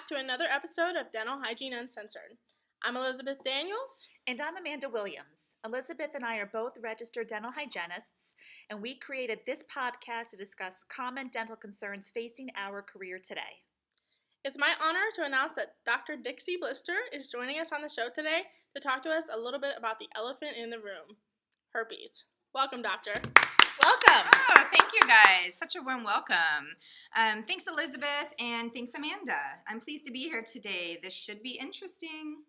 back to another episode of Dental Hygiene Uncensored. I'm Elizabeth Daniels. And I'm Amanda Williams. Elizabeth and I are both registered dental hygienists, and we created this podcast to discuss common dental concerns facing our career today. It's my honor to announce that Dr. Dixie Blister is joining us on the show today to talk to us a little bit about the elephant in the room, herpes. Welcome, Doctor. Welcome. Oh, thank you guys. Such a warm welcome. Thanks, Elizabeth, and thanks, Amanda. I'm pleased to be here today. This should be interesting.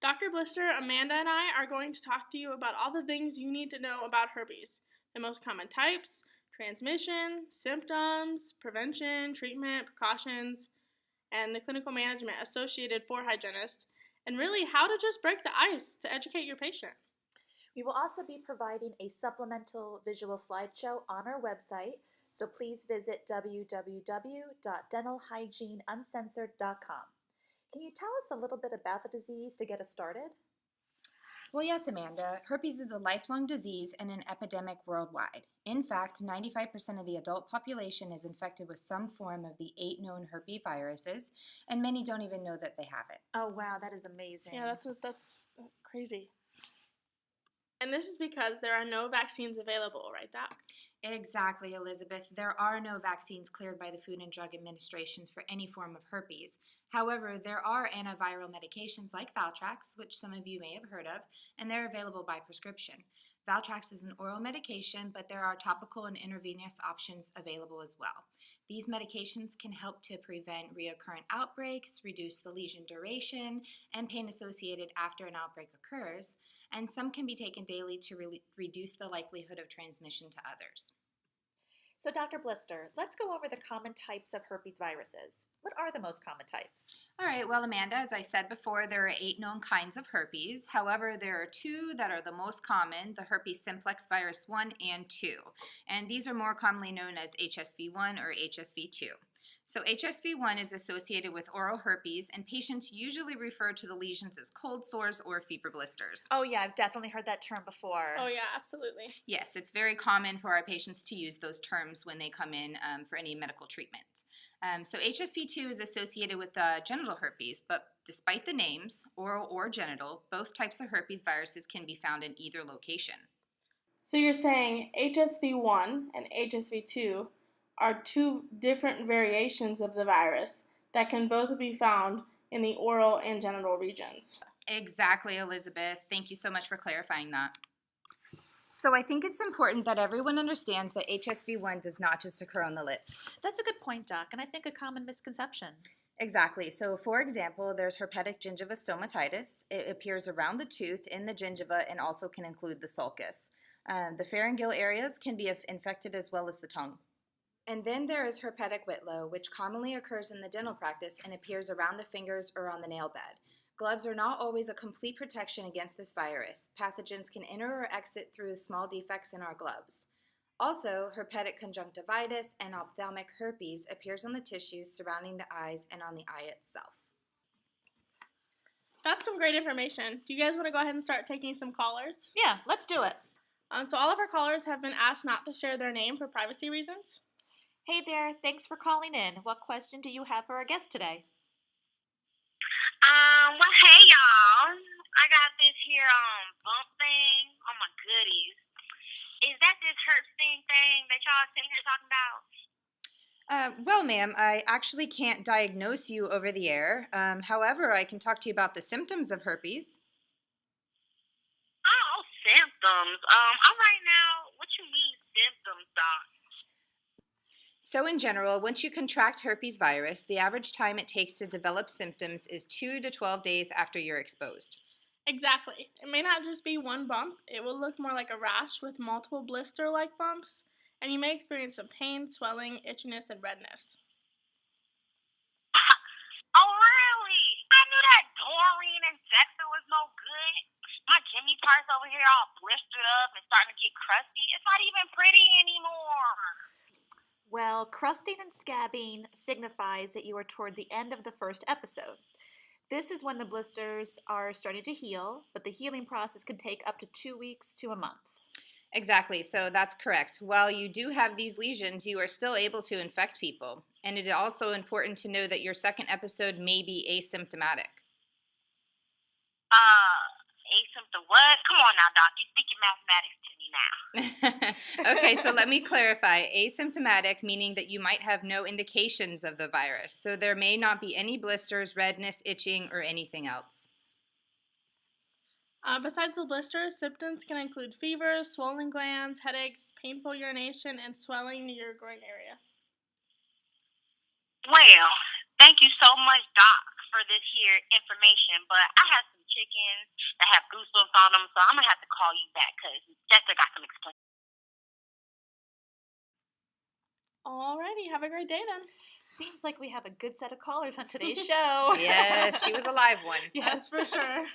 Dr. Blister, Amanda and I are going to talk to you about all the things you need to know about herpes, the most common types, transmission, symptoms, prevention, treatment, precautions, and the clinical management associated for hygienists, and really how to just break the ice to educate your patient. We will also be providing a supplemental visual slideshow on our website, so please visit www.dentalhygieneuncensored.com. Can you tell us a little bit about the disease to get us started? Well, yes, Amanda. Herpes is a lifelong disease and an epidemic worldwide. In fact, 95% of the adult population is infected with some form of the 8 known herpes viruses, and many don't even know that they have it. Oh, wow, that is amazing. Yeah, that's crazy. And this is because there are no vaccines available, right, Doc? Exactly, Elizabeth. There are no vaccines cleared by the Food and Drug Administration for any form of herpes. However, there are antiviral medications like Valtrex, which some of you may have heard of, and they're available by prescription. Valtrex is an oral medication, but there are topical and intravenous options available as well. These medications can help to prevent recurrent outbreaks, reduce the lesion duration, and pain associated after an outbreak occurs, and some can be taken daily to reduce the likelihood of transmission to others. So, Dr. Blister, let's go over the common types of herpes viruses. What are the most common types? All right, well, Amanda, as I said before, there are 8 known kinds of herpes. However, there are 2 that are the most common, the herpes simplex virus 1 and 2. And these are more commonly known as HSV1 or HSV2. So HSV1 is associated with oral herpes, and patients usually refer to the lesions as cold sores or fever blisters. Oh, yeah, I've definitely heard that term before. Oh, yeah, absolutely. Yes, it's very common for our patients to use those terms when they come in for any medical treatment. So HSV2 is associated with genital herpes, but despite the names, oral or genital, both types of herpes viruses can be found in either location. So you're saying HSV1 and HSV2 are 2 different variations of the virus that can both be found in the oral and genital regions. Exactly, Elizabeth. Thank you so much for clarifying that. So I think it's important that everyone understands that HSV1 does not just occur on the lips. That's a good point, Doc, and I think a common misconception. Exactly. So, for example, there's herpetic gingiva stomatitis. It appears around the tooth, in the gingiva, and also can include the sulcus. The pharyngeal areas can be infected as well as the tongue. And then there is herpetic whitlow, which commonly occurs in the dental practice and appears around the fingers or on the nail bed. Gloves are not always a complete protection against this virus. Pathogens can enter or exit through small defects in our gloves. Also, herpetic conjunctivitis and ophthalmic herpes appears on the tissues surrounding the eyes and on the eye itself. That's some great information. Do you guys want to go ahead and start taking some callers? Yeah, let's do it. So all of our callers have been asked not to share their name for privacy reasons. Hey there, thanks for calling in. What question do you have for our guest today? Well, hey y'all. I got this here bump thing on my goodies. Is that this Herpes thing that y'all sitting here talking about? Well, ma'am, I actually can't diagnose you over the air. However, I can talk to you about the symptoms of herpes. Oh, symptoms. All right now. What you mean symptoms, Doc? So in general, once you contract herpes virus, the average time it takes to develop symptoms is 2 to 12 days after you're exposed. Exactly. It may not just be one bump. It will look more like a rash with multiple blister-like bumps, and you may experience some pain, swelling, itchiness, and redness. Oh, really? I knew that Doreen injector was no good. My Jimmy parts over here all blistered up and starting to get crusty. It's not even pretty anymore. Well, crusting and scabbing signifies that you are toward the end of the first episode. This is when the blisters are starting to heal, but the healing process can take up to 2 weeks to a month. Exactly, so that's correct. While you do have these lesions, you are still able to infect people. And it is also important to know that your second episode may be asymptomatic. Asymptom what? Come on now, Doc. You're speaking mathematics to me now. Okay, so let me clarify. Asymptomatic, meaning that you might have no indications of the virus. So there may not be any blisters, redness, itching, or anything else. Besides the blisters, symptoms can include fever, swollen glands, headaches, painful urination, and swelling near your groin area. Well, thank you so much, Doc, for this here information. But I have some chickens that have goosebumps on them, so I'm going to have to call you back because Jessica got some explain. Alrighty, have a great day then. Seems like we have a good set of callers on today's show. Yes, she was a live one. Yes, for sure.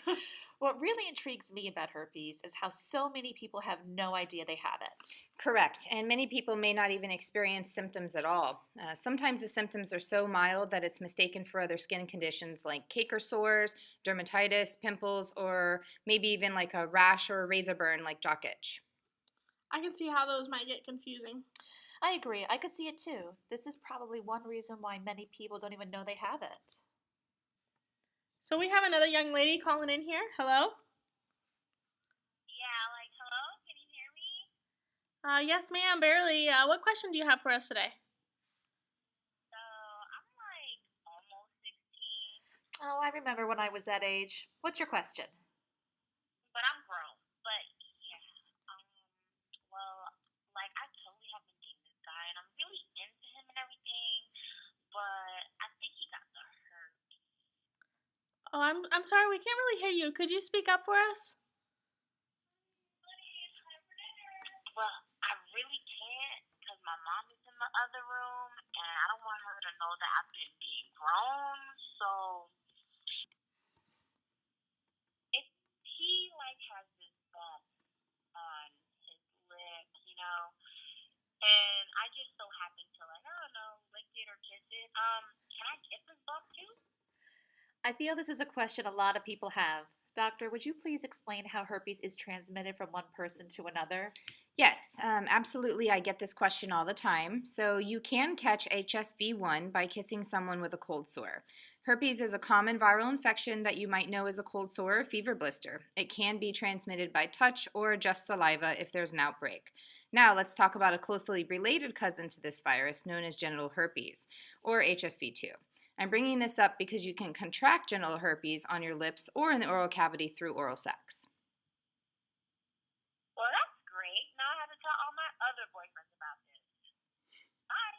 What really intrigues me about herpes is how so many people have no idea they have it. Correct, and many people may not even experience symptoms at all. Sometimes the symptoms are so mild that it's mistaken for other skin conditions like cake or sores, dermatitis, pimples, or maybe even like a rash or a razor burn like jock itch. I can see how those might get confusing. I agree. I could see it too. This is probably one reason why many people don't even know they have it. So we have another young lady calling in here. Hello? Yeah, hello? Can you hear me? Yes, ma'am, barely. What question do you have for us today? So, I'm almost 16, Oh, I remember when I was that age. What's your question? but I'm grown. But, yeah, well, I totally have been dating this guy, and I'm really into him and everything, but I think he got the herpes. Oh, I'm sorry, we can't really hear you. Could you speak up for us? Well, I really can't because my mom is in the other room, and I don't want her to know that I've been being grown. So if he has this bump on his lip, and I just so happen to I don't know, lick it or kiss it. Can I get this bump too? I feel this is a question a lot of people have. Doctor, would you please explain how herpes is transmitted from one person to another? Yes, absolutely. I get this question all the time. So you can catch HSV1 by kissing someone with a cold sore. Herpes is a common viral infection that you might know as a cold sore or fever blister. It can be transmitted by touch or just saliva if there's an outbreak. Now let's talk about a closely related cousin to this virus known as genital herpes, or HSV2. I'm bringing this up because you can contract genital herpes on your lips or in the oral cavity through oral sex. Well, that's great. Now I have to tell all my other boyfriends about this. Bye.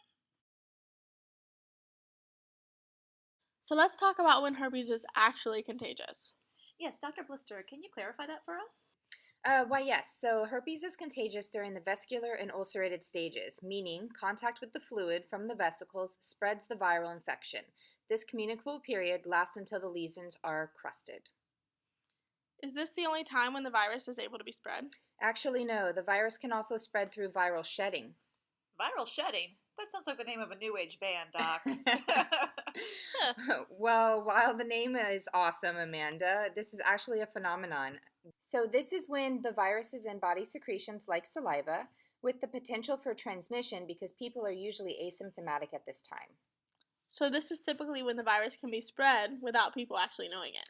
So let's talk about when herpes is actually contagious. Yes, Dr. Blister, can you clarify that for us? Why, yes. So herpes is contagious during the vesicular and ulcerated stages, meaning contact with the fluid from the vesicles spreads the viral infection. This communicable period lasts until the lesions are crusted. Is this the only time when the virus is able to be spread? Actually, no. The virus can also spread through viral shedding. Viral shedding? That sounds like the name of a new age band, Doc. Well, while the name is awesome, Amanda, this is actually a phenomenon. So this is when the virus is in body secretions like saliva with the potential for transmission because people are usually asymptomatic at this time. So this is typically when the virus can be spread without people actually knowing it.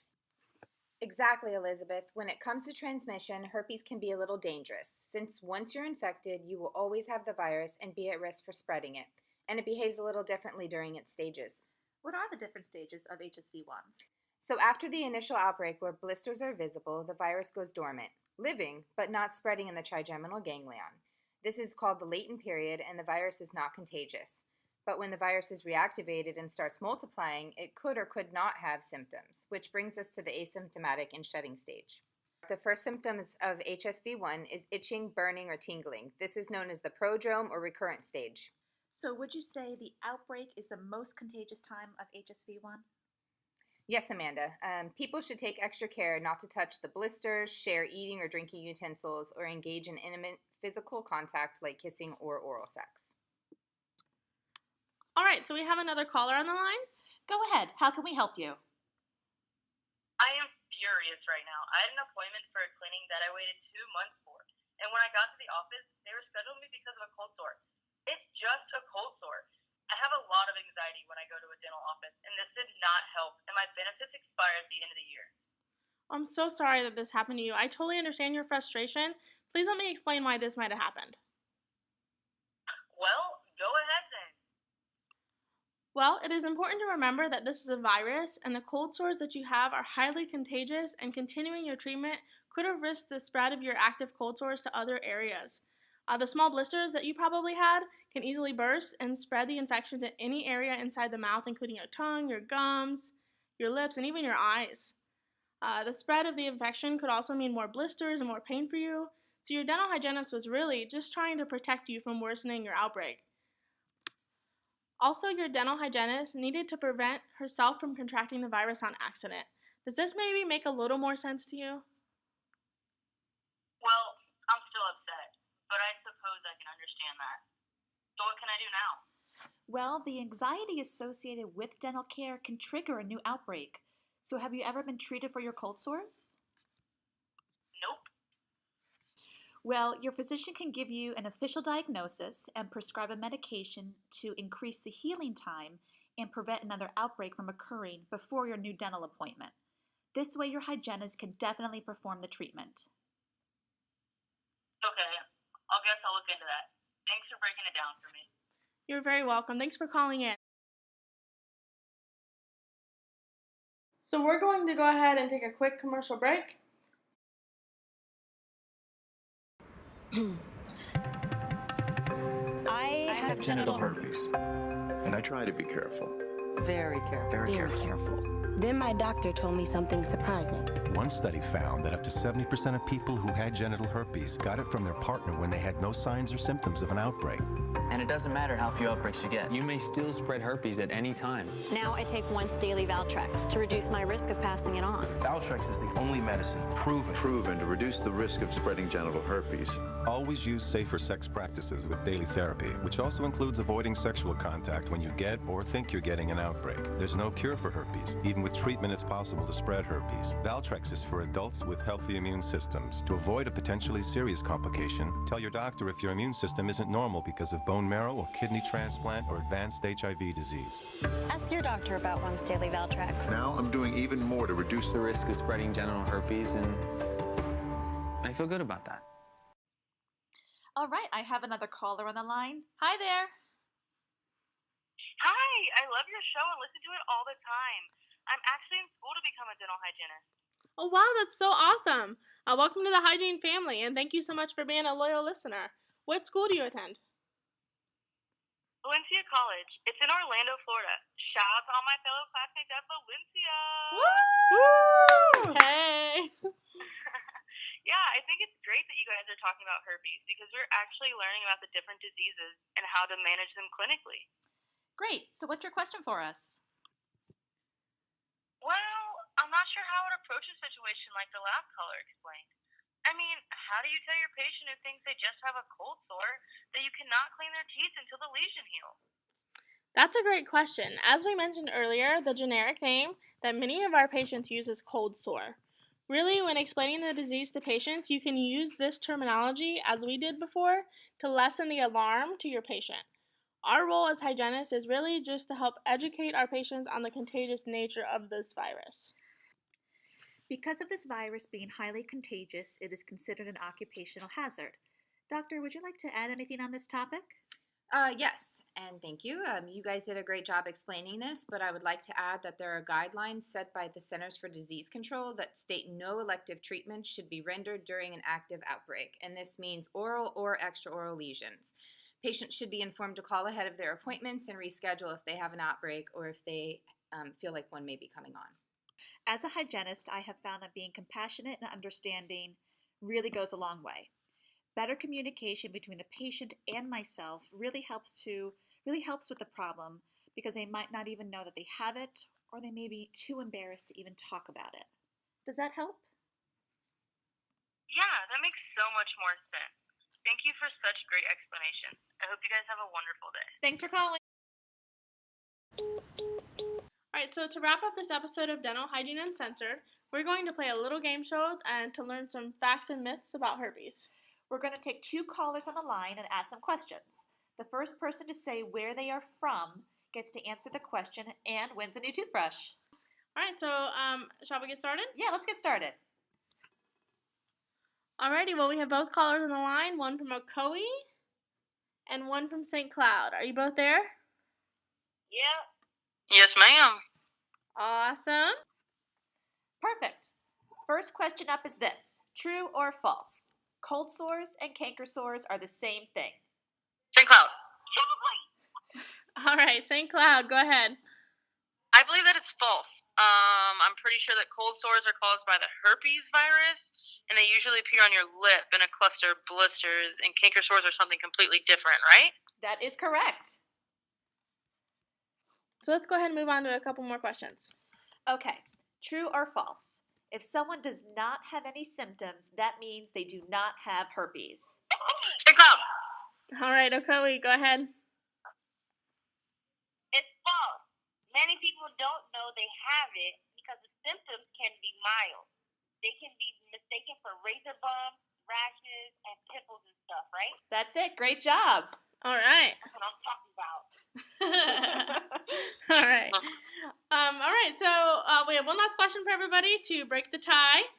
Exactly, Elizabeth. When it comes to transmission, herpes can be a little dangerous, since once you're infected, you will always have the virus and be at risk for spreading it, and it behaves a little differently during its stages. What are the different stages of HSV1? So after the initial outbreak where blisters are visible, the virus goes dormant, living, but not spreading in the trigeminal ganglion. This is called the latent period, and the virus is not contagious. But when the virus is reactivated and starts multiplying, it could or could not have symptoms, which brings us to the asymptomatic and shedding stage. The first symptoms of HSV1 is itching, burning, or tingling. This is known as the prodrome or recurrent stage. So would you say the outbreak is the most contagious time of HSV1? Yes, Amanda. People should take extra care not to touch the blisters, share eating or drinking utensils, or engage in intimate physical contact like kissing or oral sex. All right, so we have another caller on the line. Go ahead. How can we help you? I am furious right now. I had an appointment for a cleaning that I waited 2 months for. And when I got to the office, they rescheduled me because of a cold sore. It's just a cold sore. I have a lot of anxiety when I go to a dental office, and this did not help, and my benefits expire at the end of the year. I'm so sorry that this happened to you. I totally understand your frustration. Please let me explain why this might have happened. Well, go ahead then. Well, it is important to remember that this is a virus, and the cold sores that you have are highly contagious, and continuing your treatment could have risked the spread of your active cold sores to other areas. The small blisters that you probably had can easily burst and spread the infection to any area inside the mouth, including your tongue, your gums, your lips, and even your eyes. The spread of the infection could also mean more blisters and more pain for you, so your dental hygienist was really just trying to protect you from worsening your outbreak. Also, your dental hygienist needed to prevent herself from contracting the virus on accident. Does this maybe make a little more sense to you? Well, I'm still upset, but I suppose I can understand that. So what can I do now? Well, the anxiety associated with dental care can trigger a new outbreak. So, have you ever been treated for your cold sores? Nope. Well, your physician can give you an official diagnosis and prescribe a medication to increase the healing time and prevent another outbreak from occurring before your new dental appointment. This way, your hygienist can definitely perform the treatment. Okay, guess I'll look into that. Thanks for breaking it down for me. You're very welcome. Thanks for calling in. So we're going to go ahead and take a quick commercial break. I have genital herpes. And I try to be careful. Very careful. Very careful. Then my doctor told me something surprising. One study found that up to 70% of people who had genital herpes got it from their partner when they had no signs or symptoms of an outbreak. And it doesn't matter how few outbreaks you get. You may still spread herpes at any time. Now I take once daily Valtrex to reduce my risk of passing it on. Valtrex is the only medicine proven to reduce the risk of spreading genital herpes. Always use safer sex practices with daily therapy, which also includes avoiding sexual contact when you get or think you're getting an outbreak. There's no cure for herpes. Even with treatment, it's possible to spread herpes. Valtrex is for adults with healthy immune systems. To avoid a potentially serious complication, tell your doctor if your immune system isn't normal because of bone marrow or kidney transplant or advanced HIV disease. Ask your doctor about once daily Valtrex. Now I'm doing even more to reduce The risk of spreading genital herpes, and I feel good about that. All right, I have another caller on the line. Hi there. Hi, I love your show and listen to it all the time. I'm actually in school to become a dental hygienist. Oh, wow, that's so awesome. Welcome to the Hygiene family, and thank you so much for being a loyal listener. What school do you attend? Valencia College. It's in Orlando, Florida. Shout out to all my fellow classmates at Valencia. Woo! Hey! Yeah, I think it's great that you guys are talking about herpes because we're actually learning about the different diseases and how to manage them clinically. Great. So, what's your question for us? Well, I'm not sure how I would approach a situation like the last caller explained. I mean, how do you tell your patient who thinks they just have a cold sore that you cannot clean their teeth until the lesion heals? That's a great question. As we mentioned earlier, the generic name that many of our patients use is cold sore. Really, when explaining the disease to patients, you can use this terminology, as we did before, to lessen the alarm to your patient. Our role as hygienists is really just to help educate our patients on the contagious nature of this virus. Because of this virus being highly contagious, it is considered an occupational hazard. Doctor, would you like to add anything on this topic? Yes, and thank you. You guys did a great job explaining this, but I would like to add that there are guidelines set by the Centers for Disease Control that state no elective treatment should be rendered during an active outbreak, and this means oral or extraoral lesions. Patients should be informed to call ahead of their appointments and reschedule if they have an outbreak or if they feel like one may be coming on. As a hygienist, I have found that being compassionate and understanding really goes a long way. Better communication between the patient and myself really helps with the problem because they might not even know that they have it or they may be too embarrassed to even talk about it. Does that help? Yeah, that makes so much more sense. Thank you for such great explanation. I hope you guys have a wonderful day. Thanks for calling. Alright, so to wrap up this episode of Dental Hygiene Uncensored, we're going to play a little game show and to learn some facts and myths about herpes. We're going to take 2 callers on the line and ask them questions. The first person to say where they are from gets to answer the question and wins a new toothbrush. All right, so shall we get started? Yeah, let's get started. Alrighty, well, we have both callers on the line, one from Ocoee and one from St. Cloud. Are you both there? Yeah. Yes, ma'am. Awesome. Perfect. First question up is this. True or false? Cold sores and canker sores are the same thing. St. Cloud. All right, St. Cloud, go ahead. I believe that it's false. I'm pretty sure that cold sores are caused by the herpes virus, and they usually appear on your lip in a cluster of blisters, and canker sores are something completely different, right? That is correct. So let's go ahead and move on to a couple more questions. Okay. True or false? If someone does not have any symptoms, that means they do not have herpes. St. Cloud. All right, Ocoee, go ahead. It's false. Many people don't know they have it because the symptoms can be mild. They can be mistaken for razor bumps, rashes, and pimples and stuff, right? That's it. Great job. All right. That's what I'm talking about. All right. All right, so we have one last question for everybody to break the tie.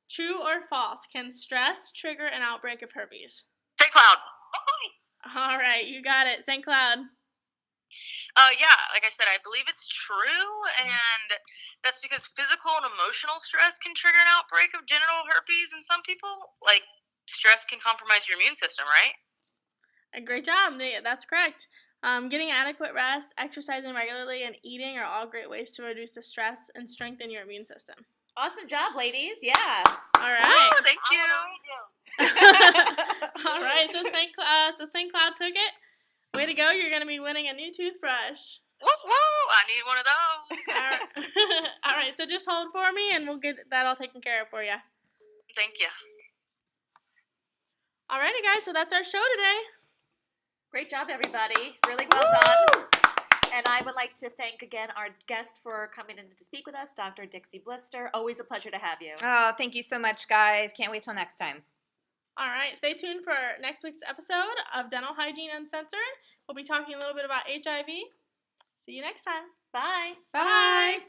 True or false? Can stress trigger an outbreak of herpes? St. Cloud. All right, you got it. St. Cloud. Yeah, like I said, I believe it's true, and that's because physical and emotional stress can trigger an outbreak of genital herpes in some people. Like, stress can compromise your immune system, right? Great job. That's correct. Getting adequate rest, exercising regularly, and eating are all great ways to reduce the stress and strengthen your immune system. Awesome job, ladies. Yeah. All right. Woo, thank you. All right, so St. Cloud took it. Way to go. You're going to be winning a new toothbrush. Woo, woo, I need one of those. All right. All right, so just hold for me, and we'll get that all taken care of for you. Thank you. Alrighty, guys, so that's our show today. Great job, everybody. Really well done. And I would like to thank again our guest for coming in to speak with us, Dr. Dixie Blister. Always a pleasure to have you. Oh, thank you so much, guys. Can't wait till next time. All right, stay tuned for next week's episode of Dental Hygiene Uncensored. We'll be talking a little bit about HIV. See you next time. Bye. Bye.